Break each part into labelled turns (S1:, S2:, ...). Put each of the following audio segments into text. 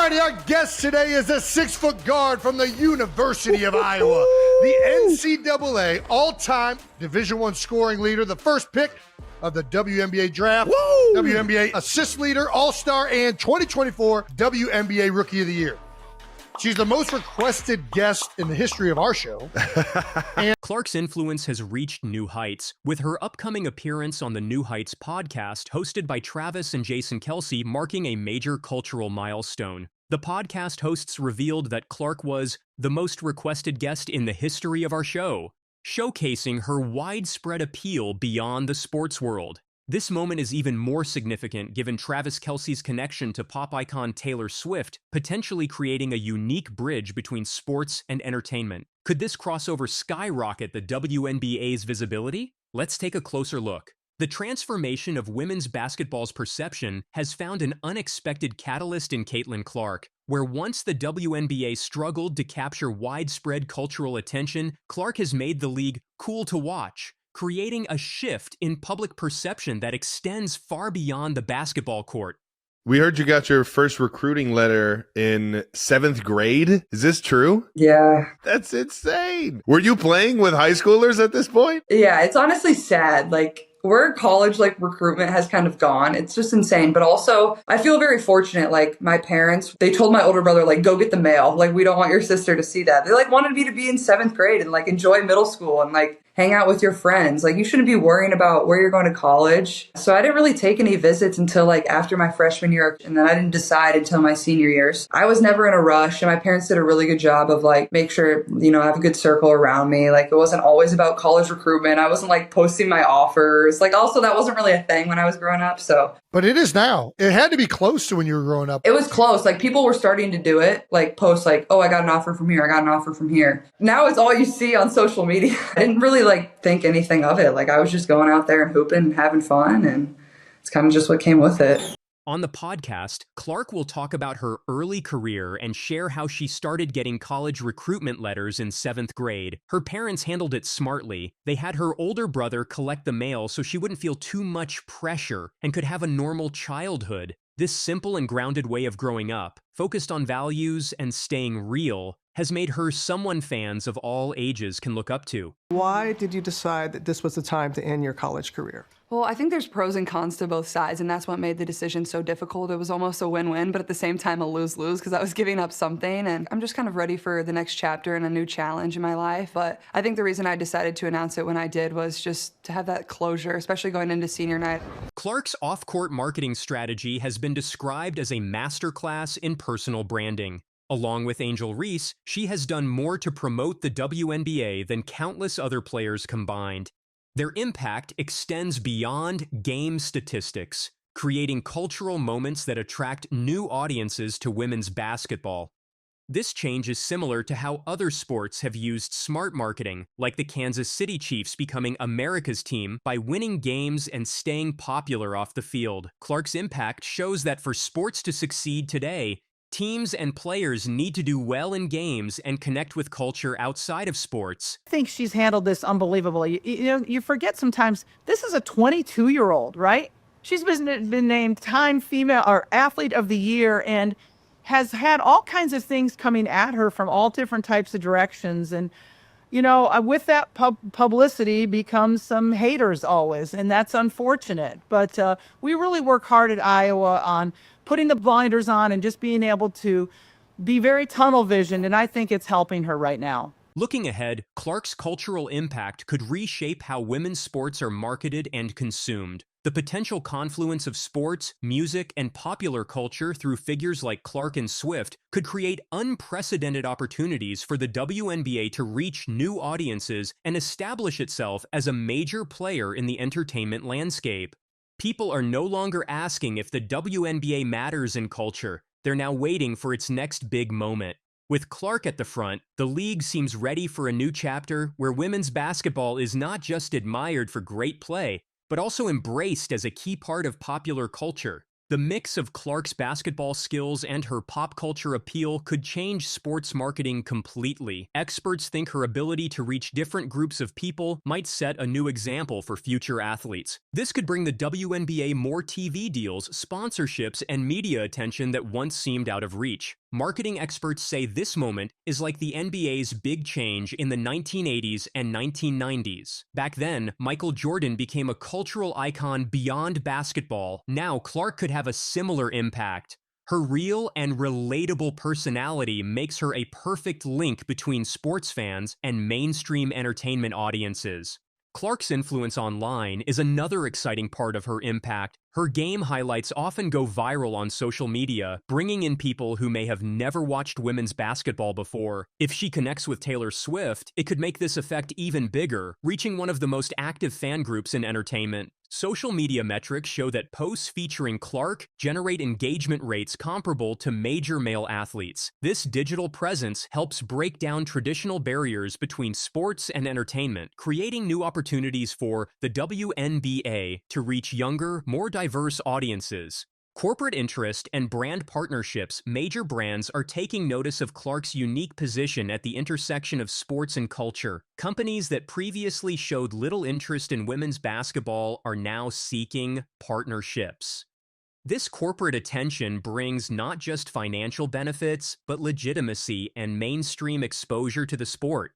S1: righty, our guest today is a 6-foot guard from the University of Iowa, the NCAA all-time Division I scoring leader, the first pick of the WNBA draft, WNBA assist leader, all-star, and 2024 WNBA Rookie of the Year. She's the most requested guest in the history of our show.
S2: And Clark's influence has reached new heights, with her upcoming appearance on the New Heights podcast, hosted by Travis and Jason Kelce, marking a major cultural milestone. The podcast hosts revealed that Clark was the most requested guest in the history of our show, showcasing her widespread appeal beyond the sports world. This moment is even more significant given Travis Kelce's connection to pop icon Taylor Swift, potentially creating a unique bridge between sports and entertainment. Could this crossover skyrocket the WNBA's visibility? Let's take a closer look. The transformation of women's basketball's perception has found an unexpected catalyst in Caitlin Clark. Where once the WNBA struggled to capture widespread cultural attention, Clark has made the league cool to watch, creating a shift in public perception that extends far beyond the basketball court.
S3: We heard you got your first recruiting letter in 7th grade. Is this true?
S4: Yeah.
S3: That's insane. Were you playing with high schoolers at this point?
S4: Yeah, it's honestly sad. Like, where college recruitment has kind of gone, it's just insane. But also, I feel very fortunate. Like, my parents, they told my older brother, go get the mail. We don't want your sister to see that. They wanted me to be in 7th grade and enjoy middle school and hang out with your friends. You shouldn't be worrying about where you're going to college. So I didn't really take any visits until after my freshman year. And then I didn't decide until my senior years. I was never in a rush. And my parents did a really good job of make sure, I have a good circle around me. It wasn't always about college recruitment. I wasn't posting my offers. Also that wasn't really a thing when I was growing up. So.
S1: But it is now. It had to be close to when you were growing up.
S4: It was close. People were starting to do it, post oh, I got an offer from here. I got an offer from here. Now it's all you see on social media. I didn't really think anything of it. I was just going out there and hooping and having fun, and it's kind of just what came with it.
S2: On the podcast, Clark will talk about her early career and share how she started getting college recruitment letters in 7th grade. Her parents handled it smartly. They had her older brother collect the mail so she wouldn't feel too much pressure and could have a normal childhood. This simple and grounded way of growing up, focused on values and staying real, has made her someone fans of all ages can look up to.
S5: Why did you decide that this was the time to end your college career?
S6: Well, I think there's pros and cons to both sides, and that's what made the decision so difficult. It was almost a win-win, but at the same time a lose-lose because I was giving up something, and I'm just kind of ready for the next chapter and a new challenge in my life. But I think the reason I decided to announce it when I did was just to have that closure, especially going into senior night.
S2: Clark's off-court marketing strategy has been described as a masterclass in personal branding. Along with Angel Reese, she has done more to promote the WNBA than countless other players combined. Their impact extends beyond game statistics, creating cultural moments that attract new audiences to women's basketball. This change is similar to how other sports have used smart marketing, like the Kansas City Chiefs becoming America's team by winning games and staying popular off the field. Clark's impact shows that for sports to succeed today, teams and players need to do well in games and connect with culture outside of sports.
S7: I think she's handled this unbelievably. You forget sometimes this is a 22-year-old, right? She's been named Time Female or Athlete of the Year and has had all kinds of things coming at her from all different types of directions. And, with that publicity becomes some haters always, and that's unfortunate. But we really work hard at Iowa on putting the blinders on and just being able to be very tunnel visioned, and I think it's helping her right now.
S2: Looking ahead, Clark's cultural impact could reshape how women's sports are marketed and consumed. The potential confluence of sports, music, and popular culture through figures like Clark and Swift could create unprecedented opportunities for the WNBA to reach new audiences and establish itself as a major player in the entertainment landscape. People are no longer asking if the WNBA matters in culture. They're now waiting for its next big moment. With Clark at the front, the league seems ready for a new chapter where women's basketball is not just admired for great play, but also embraced as a key part of popular culture. The mix of Clark's basketball skills and her pop culture appeal could change sports marketing completely. Experts think her ability to reach different groups of people might set a new example for future athletes. This could bring the WNBA more TV deals, sponsorships, and media attention that once seemed out of reach. Marketing experts say this moment is like the NBA's big change in the 1980s and 1990s. Back then, Michael Jordan became a cultural icon beyond basketball. Now, Clark could have a similar impact. Her real and relatable personality makes her a perfect link between sports fans and mainstream entertainment audiences. Clark's influence online is another exciting part of her impact. Her game highlights often go viral on social media, bringing in people who may have never watched women's basketball before. If she connects with Taylor Swift, it could make this effect even bigger, reaching one of the most active fan groups in entertainment. Social media metrics show that posts featuring Clark generate engagement rates comparable to major male athletes. This digital presence helps break down traditional barriers between sports and entertainment, creating new opportunities for the WNBA to reach younger, more diverse audiences. Corporate interest and brand partnerships, major brands are taking notice of Clark's unique position at the intersection of sports and culture. Companies that previously showed little interest in women's basketball are now seeking partnerships. This corporate attention brings not just financial benefits, but legitimacy and mainstream exposure to the sport.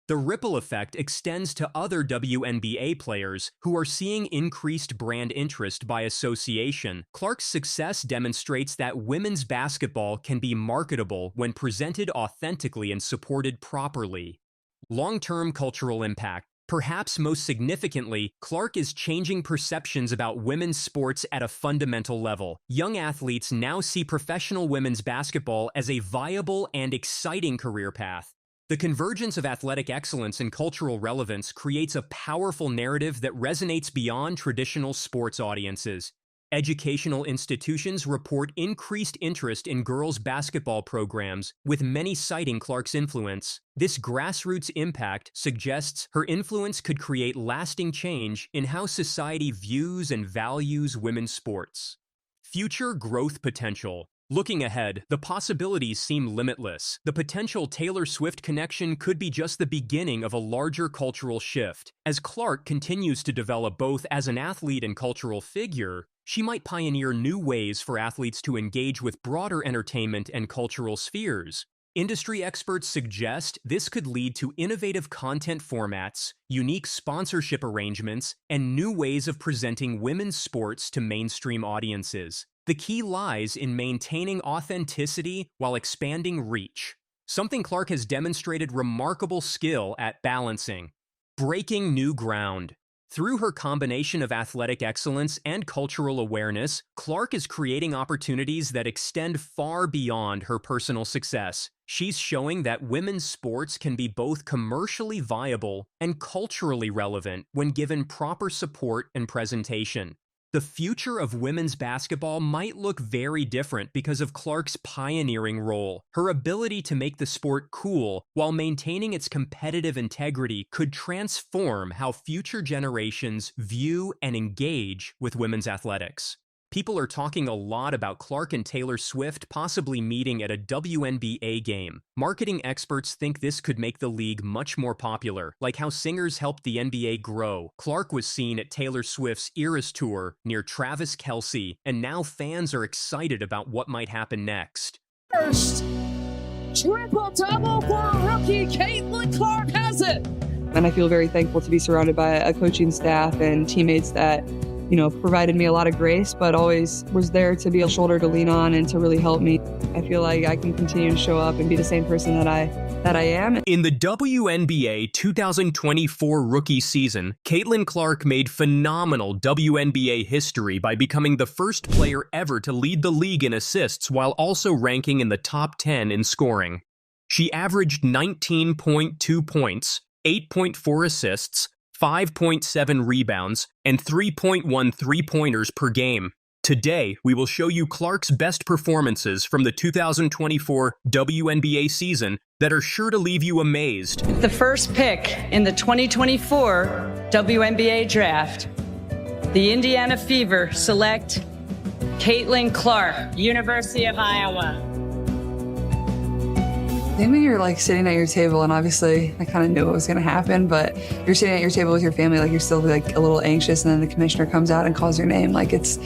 S2: The ripple effect extends to other WNBA players who are seeing increased brand interest by association. Clark's success demonstrates that women's basketball can be marketable when presented authentically and supported properly. Long-term cultural impact. Perhaps most significantly, Clark is changing perceptions about women's sports at a fundamental level. Young athletes now see professional women's basketball as a viable and exciting career path. The convergence of athletic excellence and cultural relevance creates a powerful narrative that resonates beyond traditional sports audiences. Educational institutions report increased interest in girls' basketball programs, with many citing Clark's influence. This grassroots impact suggests her influence could create lasting change in how society views and values women's sports. Future growth potential. Looking ahead, the possibilities seem limitless. The potential Taylor Swift connection could be just the beginning of a larger cultural shift. As Clark continues to develop both as an athlete and cultural figure, she might pioneer new ways for athletes to engage with broader entertainment and cultural spheres. Industry experts suggest this could lead to innovative content formats, unique sponsorship arrangements, and new ways of presenting women's sports to mainstream audiences. The key lies in maintaining authenticity while expanding reach, something Clark has demonstrated remarkable skill at balancing. Breaking new ground. Through her combination of athletic excellence and cultural awareness, Clark is creating opportunities that extend far beyond her personal success. She's showing that women's sports can be both commercially viable and culturally relevant when given proper support and presentation. The future of women's basketball might look very different because of Clark's pioneering role. Her ability to make the sport cool while maintaining its competitive integrity could transform how future generations view and engage with women's athletics. People are talking a lot about Clark and Taylor Swift possibly meeting at a WNBA game. Marketing experts think this could make the league much more popular, like how singers helped the NBA grow. Clark was seen at Taylor Swift's Eras Tour near Travis Kelce, and now fans are excited about what might happen next.
S8: First, triple-double for rookie Caitlin Clark has it.
S4: And I feel very thankful to be surrounded by a coaching staff and teammates that provided me a lot of grace, but always was there to be a shoulder to lean on and to really help me. I feel like I can continue to show up and be the same person that I am.
S2: In the WNBA 2024 rookie season, Caitlin Clark made phenomenal WNBA history by becoming the first player ever to lead the league in assists while also ranking in the top 10 in scoring. She averaged 19.2 points, 8.4 assists, 5.7 rebounds, and 3.1 three-pointers per game. Today, we will show you Clark's best performances from the 2024 WNBA season that are sure to leave you amazed.
S8: The first pick in the 2024 WNBA draft, the Indiana Fever select
S9: Caitlin Clark, University of Iowa.
S6: I think when you're like sitting at your table, and obviously I kind of knew what was going to happen, but you're sitting at your table with your family, like you're still like a little anxious, and then the commissioner comes out and calls your name. Like it's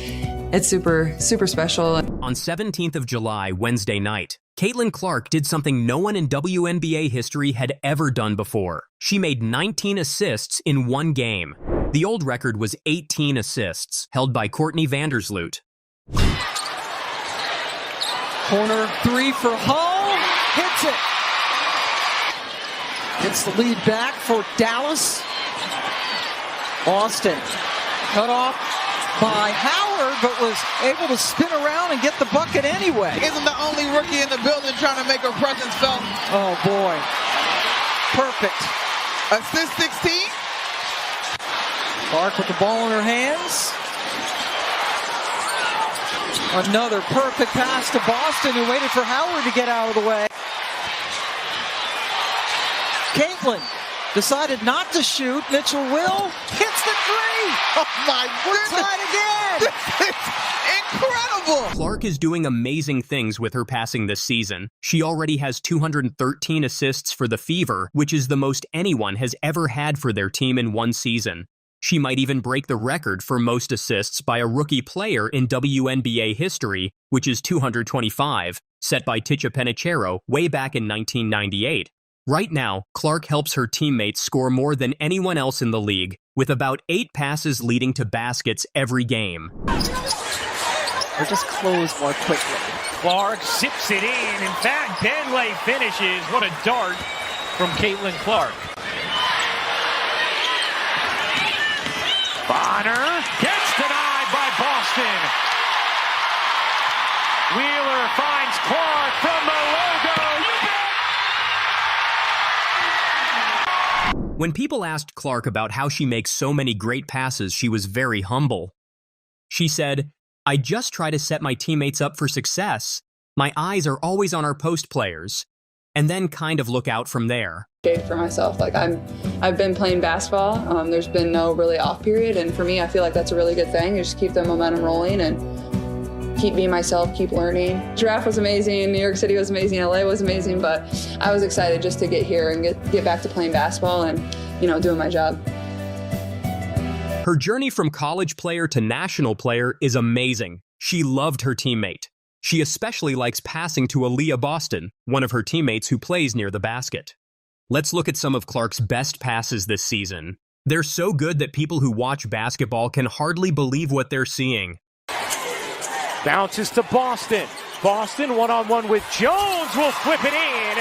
S6: super, super special.
S2: On 17th of July, Wednesday night, Caitlin Clark did something no one in WNBA history had ever done before. She made 19 assists in one game. The old record was 18 assists, held by Courtney Vandersloot.
S10: Corner three for Hull. Hits it. Gets the lead back for Dallas. Austin cut off by Howard, but was able to spin around and get the bucket anyway.
S11: Isn't the only rookie in the building trying to make her presence felt?
S10: Oh boy. Perfect.
S11: Assist 16.
S10: Clark with the ball in her hands. Another perfect pass to Boston, who waited for Howard to get out of the way. Caitlin decided not to shoot. Mitchell will. Hits the three.
S11: Oh my goodness.
S10: We're tied again.
S11: This is incredible.
S2: Clark is doing amazing things with her passing this season. She already has 213 assists for the Fever, which is the most anyone has ever had for their team in one season. She might even break the record for most assists by a rookie player in WNBA history, which is 225, set by Ticha Penicheiro way back in 1998. Right now, Clark helps her teammates score more than anyone else in the league, with about 8 passes leading to baskets every game.
S10: Or just close more quickly.
S12: Clark zips it in fact, Benley finishes. What a dart from Caitlin Clark. Bonner gets denied by Boston. Wheeler finds Clark from the logo.
S2: When people asked Clark about how she makes so many great passes, she was very humble. She said, "I just try to set my teammates up for success. My eyes are always on our post players, and then kind of look out from there."
S6: For myself, like I've been playing basketball. There's been no really off period, and for me, I feel like that's a really good thing. You just keep the momentum rolling and keep being myself, keep learning. Draft was amazing, New York City was amazing, LA was amazing, but I was excited just to get here and get back to playing basketball and, doing my job.
S2: Her journey from college player to national player is amazing. She loved her teammate. She especially likes passing to Aaliyah Boston, one of her teammates who plays near the basket. Let's look at some of Clark's best passes this season. They're so good that people who watch basketball can hardly believe what they're seeing.
S12: Bounces to Boston. Boston one-on-one with Jones will flip it in.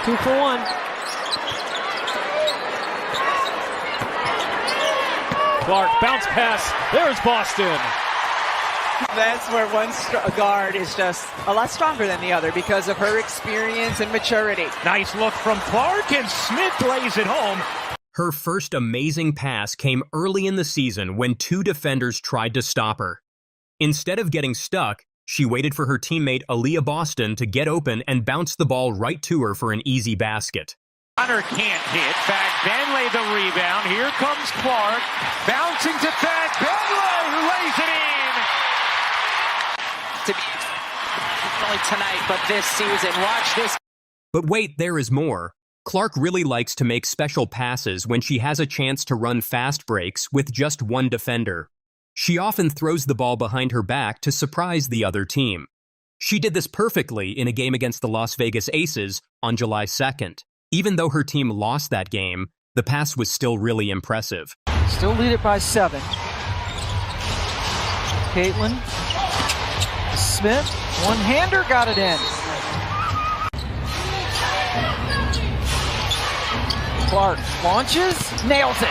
S10: 2 for 1.
S12: Clark bounce pass. There's Boston.
S13: That's where one guard is just a lot stronger than the other because of her experience and maturity.
S12: Nice look from Clark, and Smith lays it home.
S2: Her first amazing pass came early in the season when 2 defenders tried to stop her. Instead of getting stuck, she waited for her teammate Aaliyah Boston to get open and bounced the ball right to her for an easy basket.
S12: Hunter can't hit. Fag Benley the rebound. Here comes Clark. Bouncing to Fag Benley, who lays it in.
S13: To be not only tonight, but this season. Watch this.
S2: But wait, there is more. Clark really likes to make special passes when she has a chance to run fast breaks with just one defender. She often throws the ball behind her back to surprise the other team. She did this perfectly in a game against the Las Vegas Aces on July 2nd. Even though her team lost that game, the pass was still really impressive.
S10: Still lead it by 7. Caitlin. Smith, one-hander, got it in. Clark launches, nails it.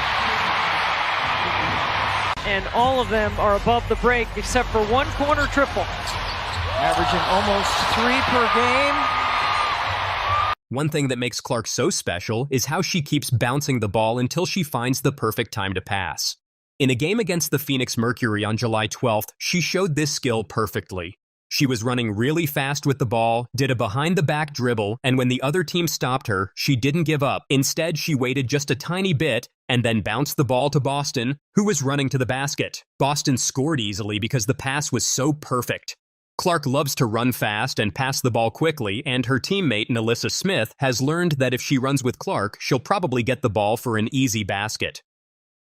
S13: And all of them are above the break except for one corner triple.
S10: Averaging almost 3 per game.
S2: One thing that makes Clark so special is how she keeps bouncing the ball until she finds the perfect time to pass. In a game against the Phoenix Mercury on July 12th, she showed this skill perfectly. She was running really fast with the ball, did a behind-the-back dribble, and when the other team stopped her, she didn't give up. Instead, she waited just a tiny bit and then bounced the ball to Boston, who was running to the basket. Boston scored easily because the pass was so perfect. Clark loves to run fast and pass the ball quickly, and her teammate, Nalissa Smith, has learned that if she runs with Clark, she'll probably get the ball for an easy basket.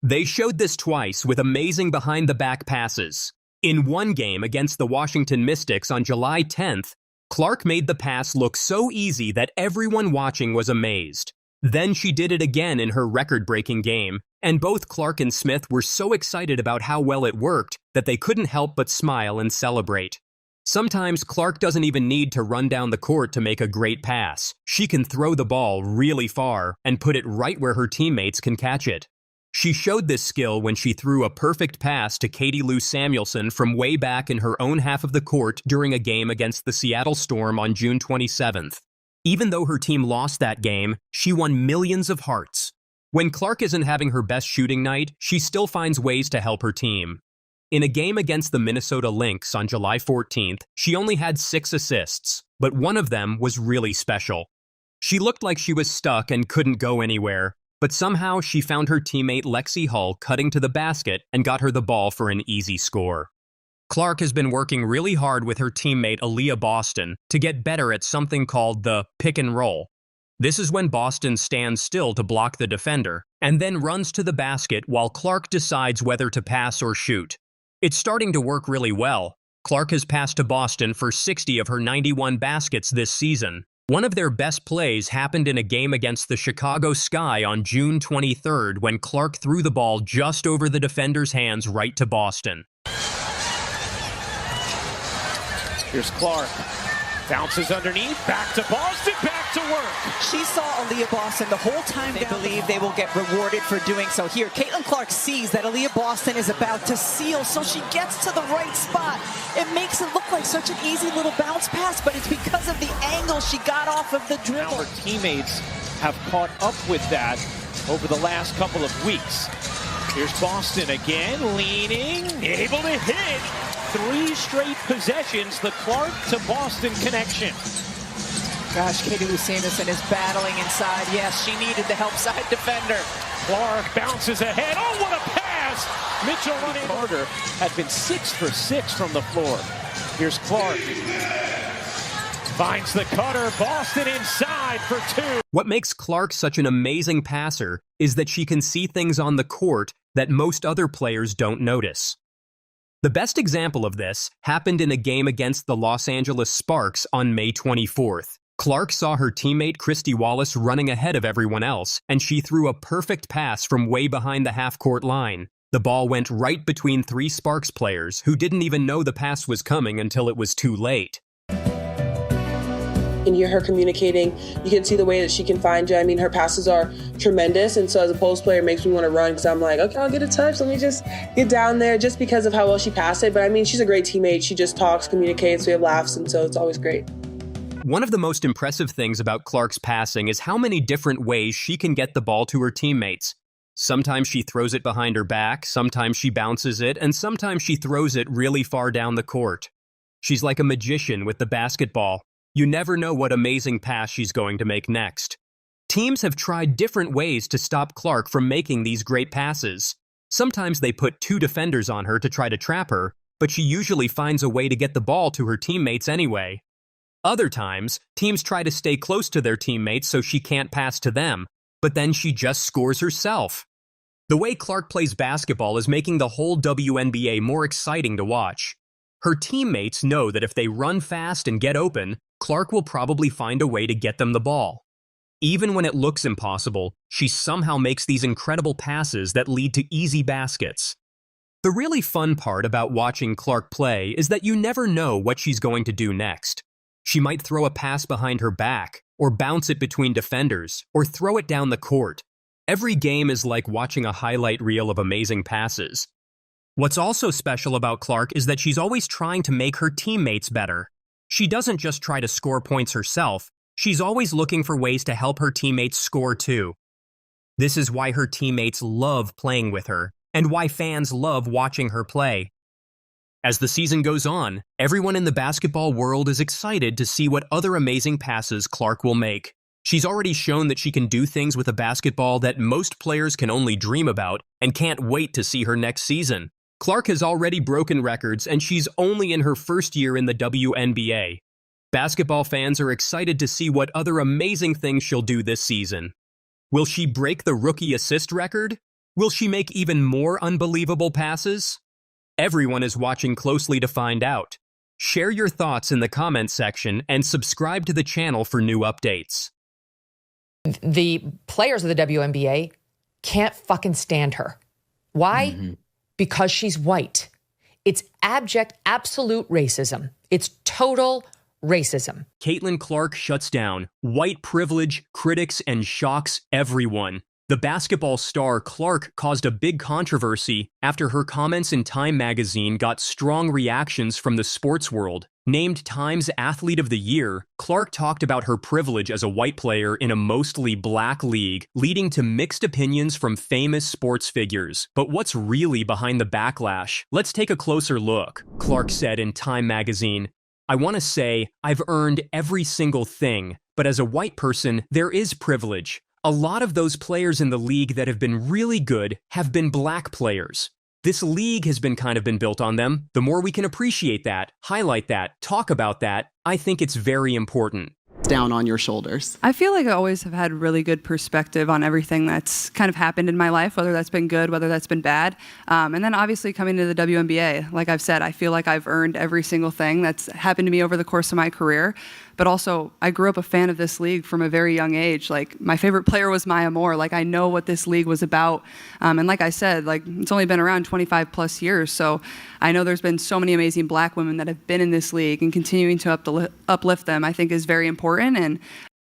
S2: They showed this twice with amazing behind-the-back passes. In one game against the Washington Mystics on July 10th, Clark made the pass look so easy that everyone watching was amazed. Then she did it again in her record-breaking game, and both Clark and Smith were so excited about how well it worked that they couldn't help but smile and celebrate. Sometimes Clark doesn't even need to run down the court to make a great pass. She can throw the ball really far and put it right where her teammates can catch it. She showed this skill when she threw a perfect pass to Katie Lou Samuelson from way back in her own half of the court during a game against the Seattle Storm on June 27th. Even though her team lost that game, she won millions of hearts. When Clark isn't having her best shooting night, she still finds ways to help her team. In a game against the Minnesota Lynx on July 14th, she only had 6 assists, but one of them was really special. She looked like she was stuck and couldn't go anywhere, but somehow she found her teammate Lexi Hull cutting to the basket and got her the ball for an easy score. Clark has been working really hard with her teammate Aaliyah Boston to get better at something called the pick and roll. This is when Boston stands still to block the defender and then runs to the basket while Clark decides whether to pass or shoot. It's starting to work really well. Clark has passed to Boston for 60 of her 91 baskets this season. One of their best plays happened in a game against the Chicago Sky on June 23rd when Clark threw the ball just over the defender's hands right to Boston.
S12: Here's Clark. Bounces underneath, back to Boston, back to work.
S13: She saw Aaliyah Boston the whole time. They believe they will get rewarded for doing so. Here, Caitlin Clark sees that Aaliyah Boston is about to seal, so she gets to the right spot. It makes it look like such an easy little bounce pass, but it's because of the angle she got off of the dribble.
S12: Now her teammates have caught up with that over the last couple of weeks. Here's Boston again, leaning, able to hit. 3 straight possessions, the Clark to Boston connection.
S13: Gosh, Katie Lou Samuelson is battling inside. Yes, she needed the help side defender.
S12: Clark bounces ahead. Oh, what a pass! Mitchell Carter had been 6 for 6 from the floor. Here's Clark. Finds the cutter. Boston inside for 2.
S2: What makes Clark such an amazing passer is that she can see things on the court that most other players don't notice. The best example of this happened in a game against the Los Angeles Sparks on May 24th. Clark saw her teammate Christy Wallace running ahead of everyone else, and she threw a perfect pass from way behind the half-court line. The ball went right between 3 Sparks players who didn't even know the pass was coming until it was too late.
S14: And hear her communicating. You can see the way that she can find you. I mean, her passes are tremendous. And so as a post player, it makes me want to run because I'm like, okay, I'll get a touch. Let me just get down there just because of how well she passed it. But I mean, she's a great teammate. She just talks, communicates, we have laughs. And so it's always great.
S2: One of the most impressive things about Clark's passing is how many different ways she can get the ball to her teammates. Sometimes she throws it behind her back, sometimes she bounces it, and sometimes she throws it really far down the court. She's like a magician with the basketball. You never know what amazing pass she's going to make next. Teams have tried different ways to stop Clark from making these great passes. Sometimes they put 2 defenders on her to try to trap her, but she usually finds a way to get the ball to her teammates anyway. Other times, teams try to stay close to their teammates so she can't pass to them, but then she just scores herself. The way Clark plays basketball is making the whole WNBA more exciting to watch. Her teammates know that if they run fast and get open, Clark will probably find a way to get them the ball. Even when it looks impossible, she somehow makes these incredible passes that lead to easy baskets. The really fun part about watching Clark play is that you never know what she's going to do next. She might throw a pass behind her back, or bounce it between defenders, or throw it down the court. Every game is like watching a highlight reel of amazing passes. What's also special about Clark is that she's always trying to make her teammates better. She doesn't just try to score points herself, she's always looking for ways to help her teammates score too. This is why her teammates love playing with her, and why fans love watching her play. As the season goes on, everyone in the basketball world is excited to see what other amazing passes Clark will make. She's already shown that she can do things with a basketball that most players can only dream about and can't wait to see her next season. Clark has already broken records, and she's only in her first year in the WNBA. Basketball fans are excited to see what other amazing things she'll do this season. Will she break the rookie assist record? Will she make even more unbelievable passes? Everyone is watching closely to find out. Share your thoughts in the comments section and subscribe to the channel for new updates.
S15: The players of the WNBA can't fucking stand her. Why? Because she's white. It's abject, absolute racism. It's total racism.
S2: Caitlin Clark shuts down white privilege, critics, and shocks everyone. The basketball star Clark caused a big controversy after her comments in Time magazine got strong reactions from the sports world. Named Time's Athlete of the Year, Clark talked about her privilege as a white player in a mostly black league, leading to mixed opinions from famous sports figures. But what's really behind the backlash? Let's take a closer look. Clark said in Time magazine, "I want to say I've earned every single thing, but as a white person, there is privilege. A lot of those players in the league that have been really good have been black players. This league has been built on them. The more we can appreciate that, highlight that, talk about that, I think it's very important."
S16: Down on your shoulders.
S6: I feel like I always have had really good perspective on everything that's kind of happened in my life, whether that's been good, whether that's been bad. And then obviously coming to the WNBA, like I've said, I feel like I've earned every single thing that's happened to me over the course of my career. But also, I grew up a fan of this league from a very young age. Like, my favorite player was Maya Moore. Like, I know what this league was about. And like I said, like, it's only been around 25 plus years. So I know there's been so many amazing black women that have been in this league, and continuing to uplift them, I think, is very important. And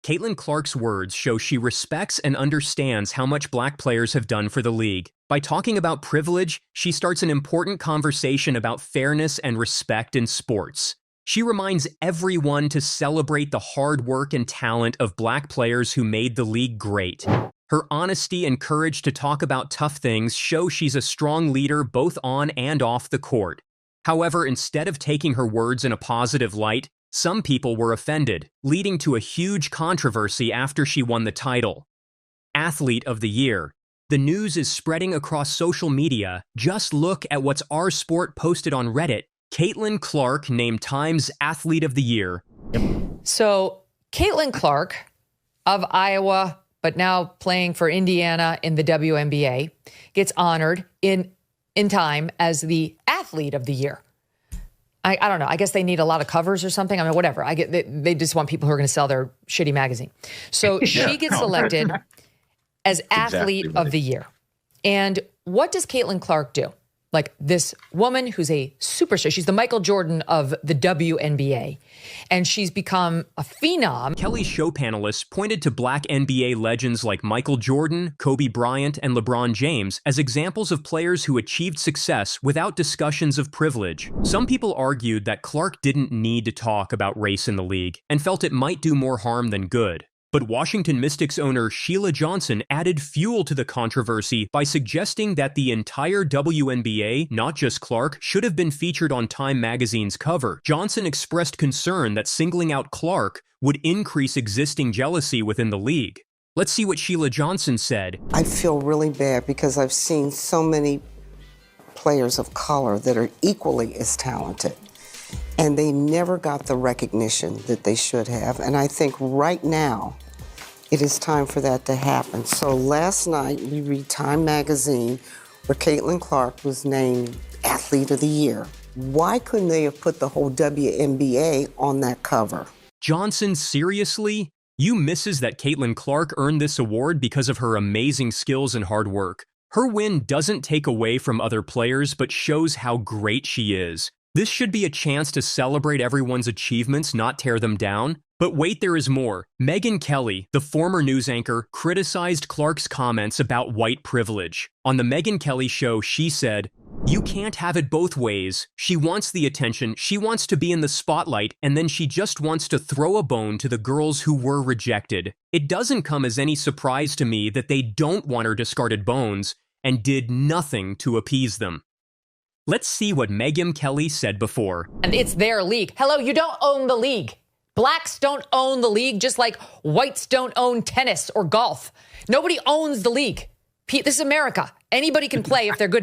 S2: Caitlin Clark's words show she respects and understands how much black players have done for the league. By talking about privilege, she starts an important conversation about fairness and respect in sports. She reminds everyone to celebrate the hard work and talent of black players who made the league great. Her honesty and courage to talk about tough things show she's a strong leader both on and off the court. However, instead of taking her words in a positive light, some people were offended, leading to a huge controversy after she won the title. Athlete of the Year. The news is spreading across social media. Just look at what's our sport posted on Reddit. Caitlin Clark named Time's Athlete of the Year.
S15: So Caitlin Clark of Iowa, but now playing for Indiana in the WNBA, gets honored in Time as the Athlete of the Year. I don't know. I guess they need a lot of covers or something. I mean, whatever. They just want people who are going to sell their shitty magazine. So she gets selected as Athlete of the Year. And what does Caitlin Clark do? Like, this woman who's a superstar. She's the Michael Jordan of the WNBA. And she's become a phenom.
S2: Kelly's show panelists pointed to black NBA legends like Michael Jordan, Kobe Bryant, and LeBron James as examples of players who achieved success without discussions of privilege. Some people argued that Clark didn't need to talk about race in the league and felt it might do more harm than good. But Washington Mystics owner Sheila Johnson added fuel to the controversy by suggesting that the entire WNBA, not just Clark, should have been featured on Time magazine's cover. Johnson expressed concern that singling out Clark would increase existing jealousy within the league. Let's see what Sheila Johnson said.
S17: I feel really bad because I've seen so many players of color that are equally as talented, and they never got the recognition that they should have. And I think right now, it is time for that to happen. So last night, we read Time magazine where Caitlin Clark was named Athlete of the Year. Why couldn't they have put the whole WNBA on that cover?
S2: Johnson, seriously? You misses that Caitlin Clark earned this award because of her amazing skills and hard work. Her win doesn't take away from other players, but shows how great she is. This should be a chance to celebrate everyone's achievements, not tear them down. But wait, there is more. Megyn Kelly, the former news anchor, criticized Clark's comments about white privilege. On the Megyn Kelly show, she said, "You can't have it both ways. She wants the attention, she wants to be in the spotlight, and then she just wants to throw a bone to the girls who were rejected. It doesn't come as any surprise to me that they don't want her discarded bones and did nothing to appease them." Let's see what Megyn Kelly said before.
S15: And it's their league. Hello, you don't own the league. Blacks don't own the league, just like whites don't own tennis or golf. Nobody owns the league. This is America. Anybody can play if they're good.